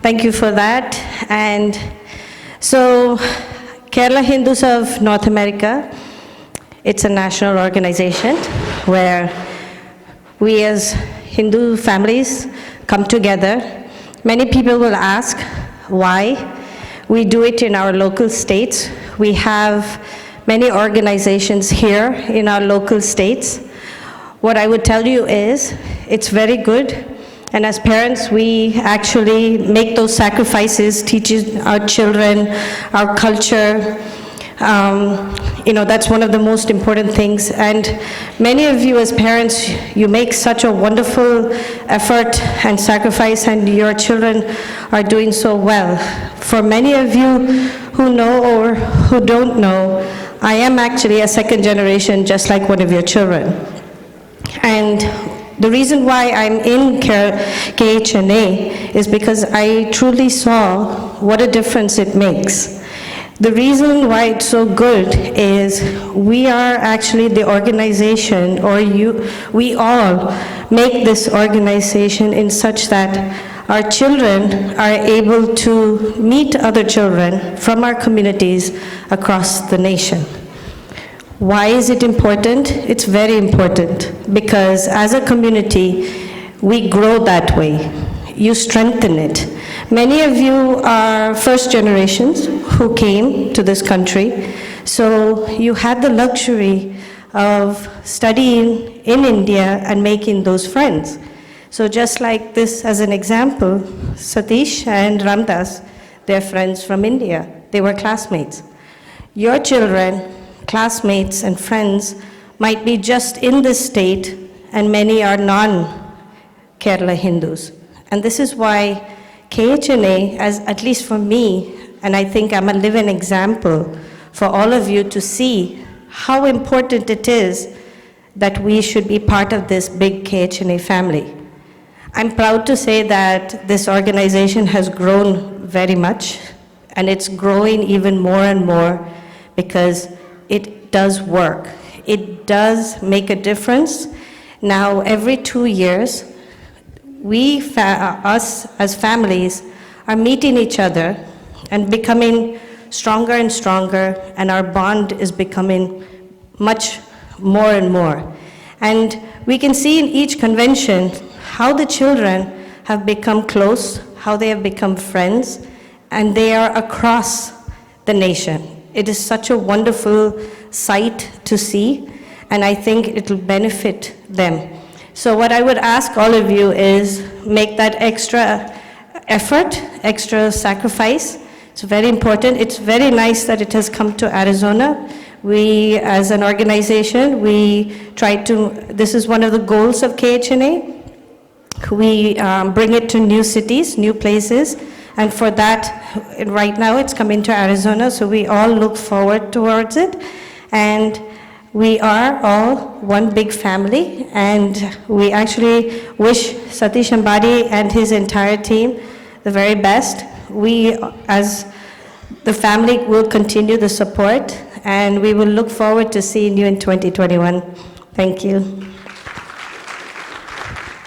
Thank you for that. And so, Kerala Hindus of North America, it's a national organization where we as Hindu families come together. Many people will ask why. We do it in our local states. We have many organizations here in our local states. What I would tell you is, it's very good. And as parents, we actually make those sacrifices, teaching our children, our culture. That's one of the most important things. And many of you as parents, you make such a wonderful effort and sacrifice, and your children are doing so well. For many of you who know or who don't know, I am actually a second generation, just like one of your children. And the reason why I'm in KHNA is because I truly saw what a difference it makes. The reason why it's so good is we are actually the organization, or we all make this organization in such that our children are able to meet other children from our communities across the nation. Why is it important? It's very important because as a community, we grow that way. You strengthen it. Many of you are first generations who came to this country, so you had the luxury of studying in India and making those friends. So just like this as an example, Satish and Ramdas, they're friends from India. They were classmates. Your children, classmates and friends might be just in this state, and many are non-Kerala Hindus. And this is why KHNA, at least for me, and I think I'm a living example for all of you to see how important it is that we should be part of this big KHNA family. I'm proud to say that this organization has grown very much, and it's growing even more and more because it does work. It does make a difference. Now, every 2 years, us as families are meeting each other and becoming stronger and stronger, and our bond is becoming much more and more. And we can see in each convention how the children have become close, how they have become friends, and they are across the nation. It is such a wonderful sight to see, and I think it will benefit them. So what I would ask all of you is make that extra effort, extra sacrifice. It's very important. It's very nice that it has come to Arizona. We, as an organization, this is one of the goals of KHNA. We bring it to new cities, new places, and for that, right now it's coming to Arizona, so we all look forward towards it. And we are all one big family, and we actually wish Satish Ambadi and his entire team the very best. We, as the family, will continue the support, and we will look forward to seeing you in 2021. Thank you.